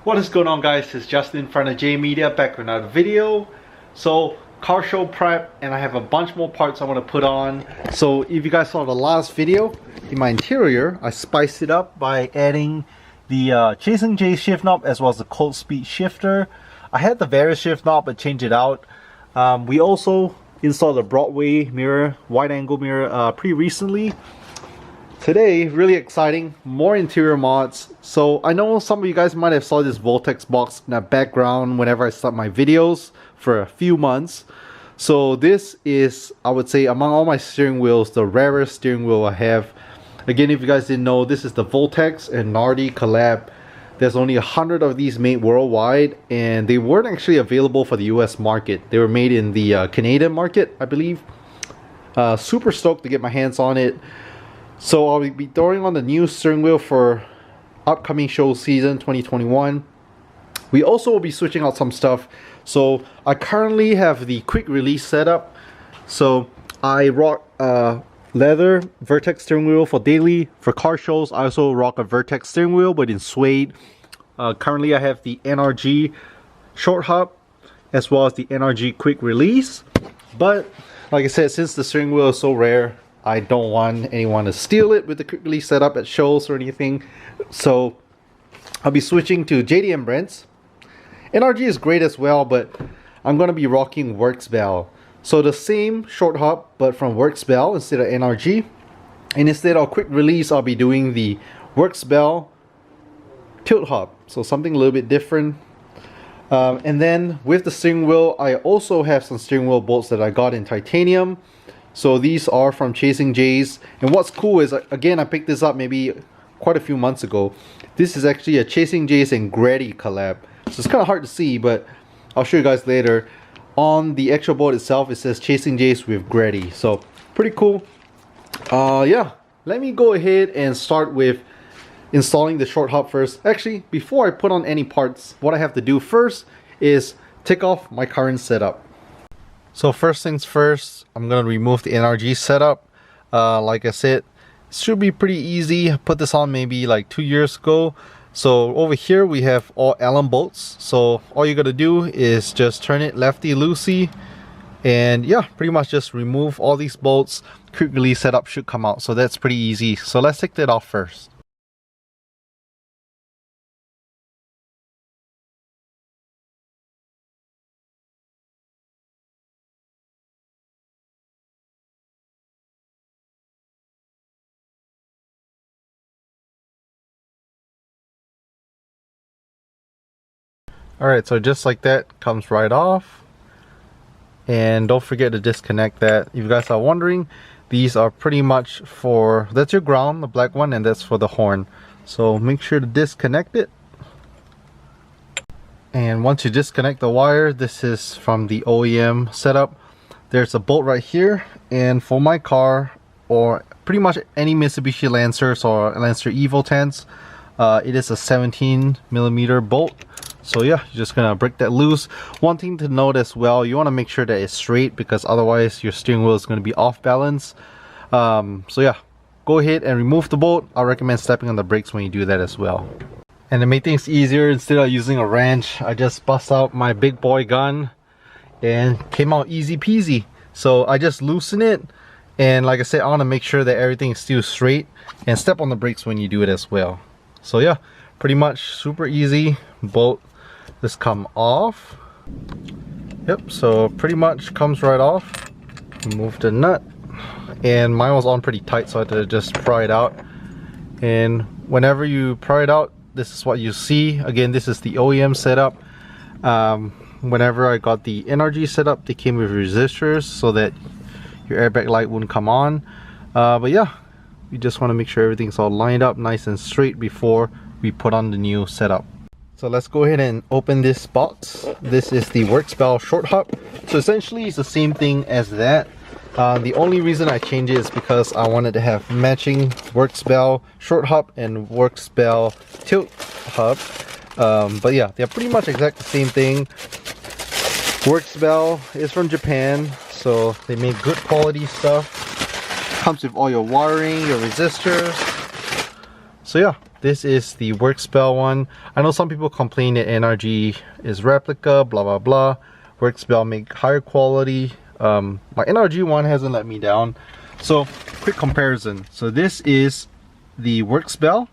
What is going on, guys? It's Justin from the J Media back with another video. So car show prep, and I have a bunch more parts I want to put on. So if you guys saw the last video, in my interior I spiced it up by adding the Chasing J shift knob as well as the cold speed shifter. I had the various shift knob but changed it out. We also installed a Broadway mirror, wide angle mirror pretty recently. Today, really exciting, more interior mods. So I know some of you guys might have saw this Voltex box in the background whenever I start my videos for a few months. So this is, I would say, among all my steering wheels, the rarest steering wheel I have. Again, if you guys didn't know, this is the Voltex and Nrg collab. There's only 100 of these made worldwide, and they weren't actually available for the US market. They were made in the Canadian market, I believe. Super stoked to get my hands on it. So I'll be throwing on the new steering wheel for upcoming show season 2021. We also will be switching out some stuff. So I currently have the quick release setup. So I rock leather Vertex steering wheel for daily. For car shows, I also rock a Vertex steering wheel but in suede. Currently I have the Nrg short hub as well as the Nrg quick release. But like I said, since the steering wheel is so rare, I don't want anyone to steal it with the quick release setup at shows or anything. So I'll be switching to JDM brands. Nrg is great as well, but I'm going to be rocking Works Bell. So the same short hub but from Works Bell instead of Nrg. And instead of quick release, I'll be doing the Works Bell tilt hub. So something a little bit different. And then with the steering wheel, I also have some steering wheel bolts that I got in titanium. So these are from Chasing J's, and what's cool is, again, I picked this up maybe quite a few months ago. This is actually a Chasing J's and Grady collab. So it's kind of hard to see, but I'll show you guys later. On the actual board itself, it says Chasing J's with Grady. So pretty cool. Yeah, let me go ahead and start with installing the short hub first. Actually, before I put on any parts, what I have to do first is take off my current setup. So first things first, I'm going to remove the Nrg setup. Like I said, it should be pretty easy. I put this on maybe like 2 years ago. So over here we have all Allen bolts. So all you got to do is just turn it lefty-loosey. And yeah, pretty much just remove all these bolts. Quick release setup should come out. So that's pretty easy. So let's take that off first. Alright, so just like that, comes right off. And don't forget to disconnect that. If you guys are wondering, these are pretty much for, that's your ground, the black one, and that's for the horn. So make sure to disconnect it. And once you disconnect the wire, this is from the OEM setup. There's a bolt right here, and for my car, or pretty much any Mitsubishi Lancers or Lancer Evo 10s, it is a 17mm bolt. So yeah, you're just gonna break that loose. One thing to note as well, you want to make sure that it's straight, because otherwise your steering wheel is going to be off balance. So yeah, go ahead and remove the bolt. I recommend stepping on the brakes when you do that as well. And to make things easier, instead of using a wrench, I just bust out my big boy gun and came out easy peasy. So I just loosen it, and like I said, I want to make sure that everything is still straight, and step on the brakes when you do it as well. So yeah, pretty much super easy. Bolt this come off. Yep, so pretty much comes right off. Remove the nut, and mine was on pretty tight, so I had to just pry it out. And whenever you pry it out, this is what you see. Again, this is the OEM setup. Whenever I got the Nrg setup, they came with resistors so that your airbag light wouldn't come on. But yeah, you just want to make sure everything's all lined up nice and straight before we put on the new setup. So let's go ahead and open this box. This is the Works Bell short hub. So essentially it's the same thing as that. The only reason I changed it is because I wanted to have matching Works Bell short hub and Works Bell tilt hub. But yeah, they're pretty much exactly the same thing. Works Bell is from Japan, so they make good quality stuff. Comes with all your wiring, your resistors. So yeah, This is the WorkSpell one. I know some people complain that Nrg is replica, blah blah blah. WorkSpell make higher quality. My Nrg one hasn't let me down. So quick comparison. So this is the WorkSpell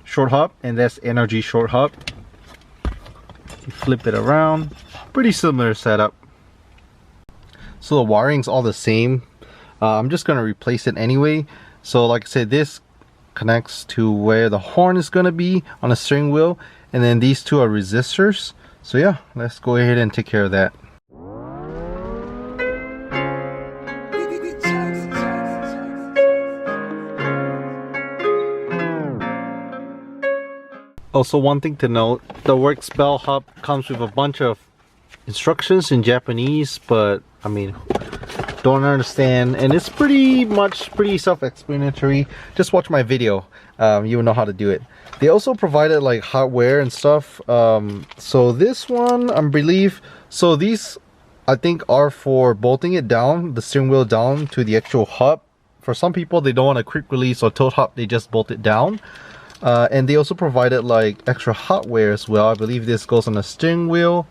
short hub, and that's Nrg short hub. You flip it around, pretty similar setup. So the wiring's all the same. I'm just gonna replace it anyway. So like I said, this connects to where the horn is gonna be on the steering wheel, and then these two are resistors. So yeah, let's go ahead and take care of that. Also, one thing to note, the WorkSpell hub comes with a bunch of instructions in Japanese, but I mean, don't understand, and it's pretty self-explanatory. Just watch my video, you will know how to do it. They also provided like hardware and stuff. So this one, I believe, so these I think are for bolting it down, the steering wheel down to the actual hub. For some people, they don't want a quick release or tilt hub, they just bolt it down. And they also provided like extra hardware as well. I believe this goes on the steering wheel,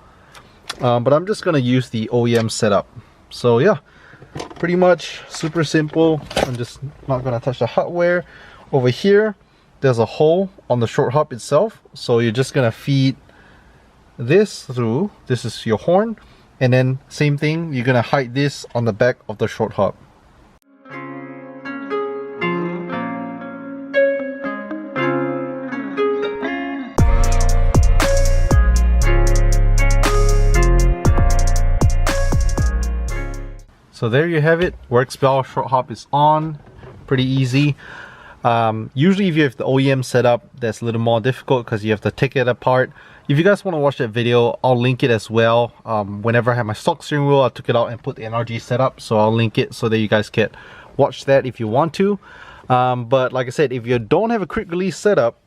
but I'm just gonna use the OEM setup. So yeah, pretty much super simple. I'm just not gonna touch the hardware. Over here, there's a hole on the short hub itself, so you're just gonna feed this through. This is your horn, and then same thing, you're gonna hide this on the back of the short hub. So there you have it. WorkSpell short hop is on. Pretty easy. Usually if you have the OEM setup, that's a little more difficult because you have to take it apart. If you guys want to watch that video, I'll link it as well. Whenever I have my stock steering wheel, I took it out and put the Nrg setup, so I'll link it so that you guys can watch that if you want to. But like I said, if you don't have a quick release setup,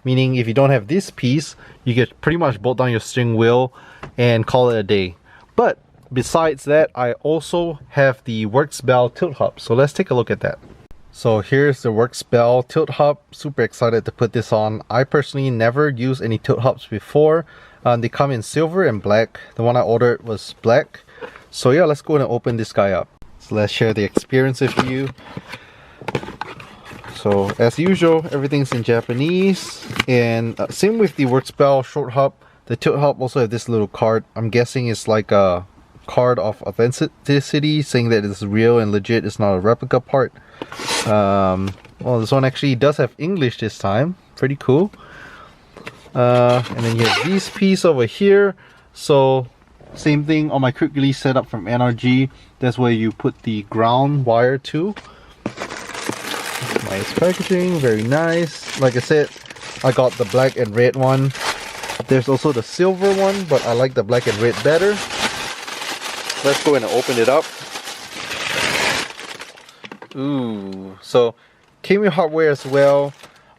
meaning if you don't have this piece, you can pretty much bolt down your steering wheel and call it a day. But besides that, I also have the WorkSpell tilt hub, so let's take a look at that. So here's the WorkSpell tilt hub. Super excited to put this on. I personally never used any tilt hubs before. They come in silver and black. The one I ordered was black. So yeah, let's go and open this guy up. So let's share the experience with you. So as usual, everything's in Japanese, and same with the WorkSpell short hub. The tilt hub also have this little card. I'm guessing it's like a card of authenticity, saying that it's real and legit, it's not a replica part. Well, this one actually does have English this time. Pretty cool. And then you have these pieces over here. So same thing on my quick release setup from Nrg. That's where you put the ground wire to. Nice packaging, very nice. Like I said, I got the black and red one. There's also the silver one, but I like the black and red better. Let's go in and open it up. Ooh, so came with hardware as well.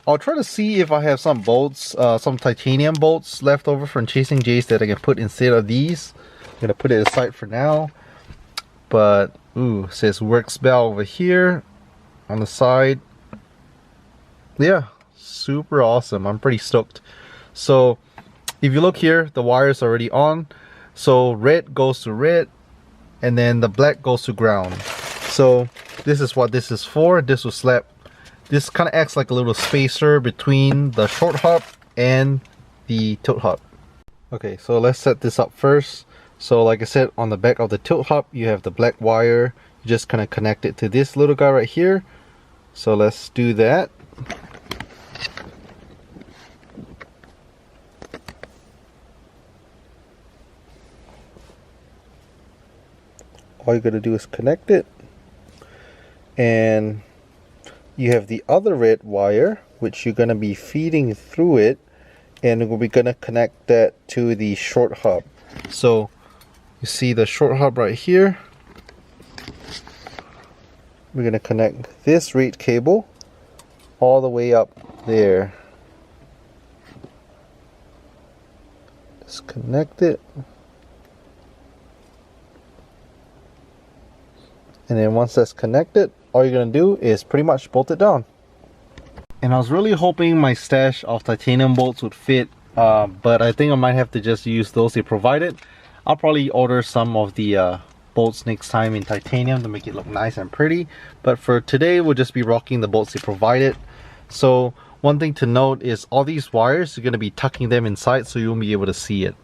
I'll try to see if I have some bolts, some titanium bolts left over from Chasing Jays that I can put instead of these. I'm gonna put it aside for now. But ooh, it says WorkSpell over here on the side. Yeah, super awesome. I'm pretty stoked. So if you look here, the wire is already on. So red goes to red, and then the black goes to ground. So this is what this is for. This will slap. This kind of acts like a little spacer between the short hub and the tilt hub. Okay, so let's set this up first. So like I said, on the back of the tilt hub, you have the black wire. You just kind of connect it to this little guy right here. So let's do that. All you gotta do is connect it, and you have the other red wire which you're gonna be feeding through it, and we're gonna connect that to the short hub. So you see the short hub right here. We're gonna connect this red cable all the way up there. Just connect it. And then once that's connected, all you're going to do is pretty much bolt it down. And I was really hoping my stash of titanium bolts would fit, but I think I might have to just use those they provided. I'll probably order some of the bolts next time in titanium to make it look nice and pretty, but for today we'll just be rocking the bolts they provided. So one thing to note is all these wires, you're going to be tucking them inside so you won't be able to see it.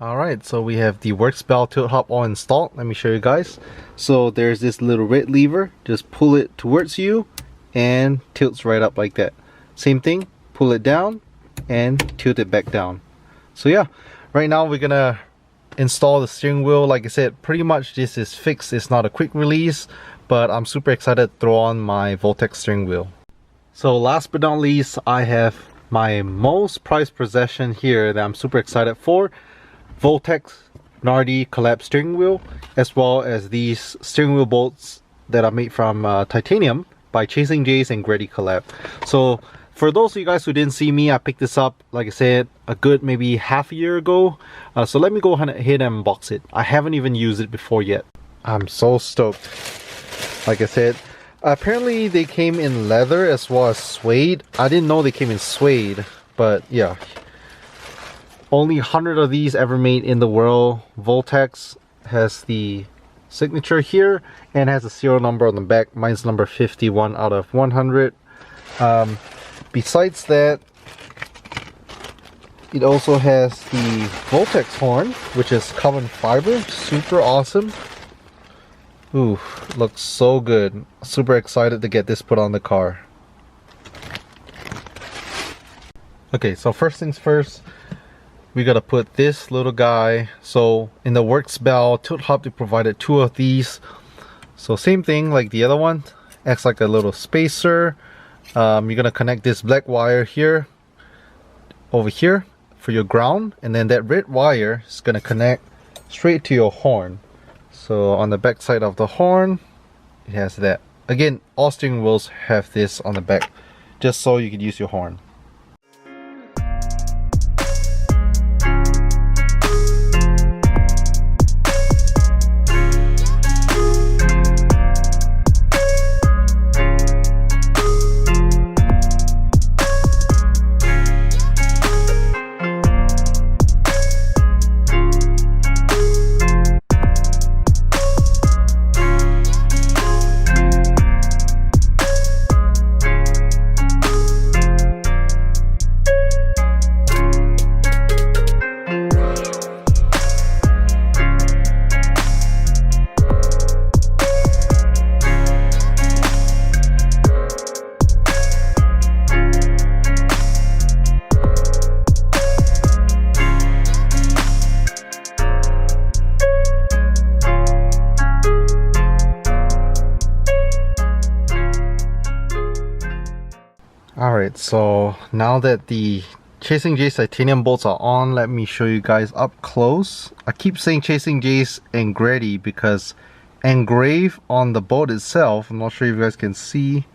Alright, so we have the works bell tilt hub all installed. Let me show you guys. So there's this little red lever, just pull it towards you and tilts right up like that. Same thing, pull it down and tilt it back down. So yeah, right now we're gonna install the steering wheel. Like I said, pretty much this is fixed. It's not a quick release, but I'm super excited to throw on my Voltex steering wheel. So last but not least, I have my most prized possession here that I'm super excited for. Voltex Nrg collab steering wheel, as well as these steering wheel bolts that are made from titanium by Chasing Jays and Grady collab. So for those of you guys who didn't see me, I picked this up, like I said, a good maybe half a year ago. So let me go ahead and unbox it. I haven't even used it before yet. I'm so stoked. Like I said, apparently they came in leather as well as suede. I didn't know they came in suede, but yeah. Only 100 of these ever made in the world. Voltex has the signature here and has a serial number on the back. Mine's number 51 out of 100. Besides that, it also has the Voltex horn, which is carbon fiber. Super awesome. Ooh, looks so good. Super excited to get this put on the car. Okay, so first things first, we gotta put this little guy. So in the works bell tilt hub, they provided 2 of these. So same thing like the other one, acts like a little spacer. You're gonna connect this black wire here over here for your ground, and then that red wire is gonna connect straight to your horn. So on the back side of the horn, it has that. Again, all steering wheels have this on the back, just so you can use your horn. Alright, so now that the Chasing Jays titanium bolts are on, let me show you guys up close. I keep saying Chasing Jays and Grady because engraved on the bolt itself, I'm not sure if you guys can see,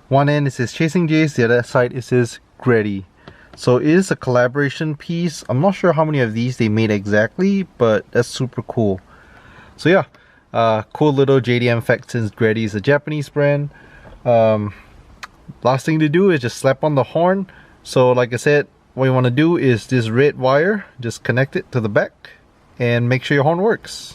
one end it says Chasing Jays, the other side it says Grady. So it is a collaboration piece. I'm not sure how many of these they made exactly, but that's super cool. So yeah, cool little JDM fact since Grady is a Japanese brand. Last thing to do is just slap on the horn. So like I said, what you want to do is this red wire, just connect it to the back and make sure your horn works.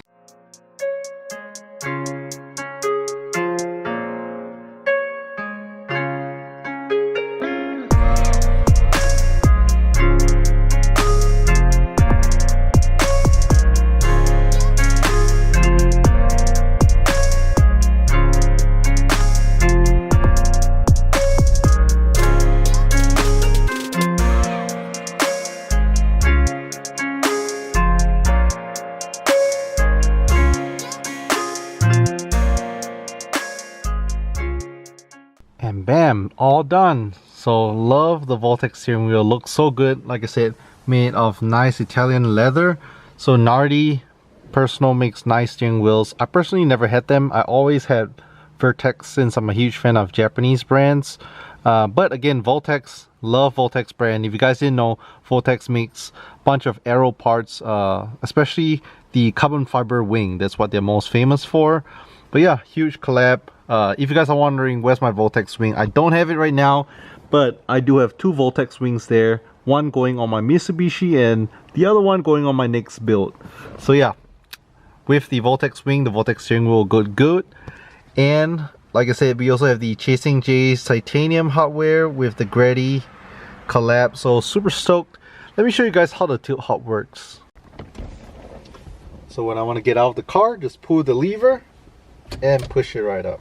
And bam, all done. So love the Voltex steering wheel, looks so good. Like I said, made of nice Italian leather. So Nrg Personal makes nice steering wheels. I personally never had them. I always had Voltex since I'm a huge fan of Japanese brands. But again, Voltex, love Voltex brand. If you guys didn't know, Voltex makes a bunch of aero parts, especially the carbon fiber wing. That's what they're most famous for. But yeah, huge collab. If you guys are wondering where's my Voltex wing, I don't have it right now, but I do have 2 Voltex wings there. One going on my Mitsubishi and the other one going on my next build. So yeah, with the Voltex wing, the Voltex steering wheel good. And like I said, we also have the Chasing J's titanium hardware with the Grady collab. So super stoked. Let me show you guys how the tilt hop works. So when I want to get out of the car, just pull the lever and push it right up.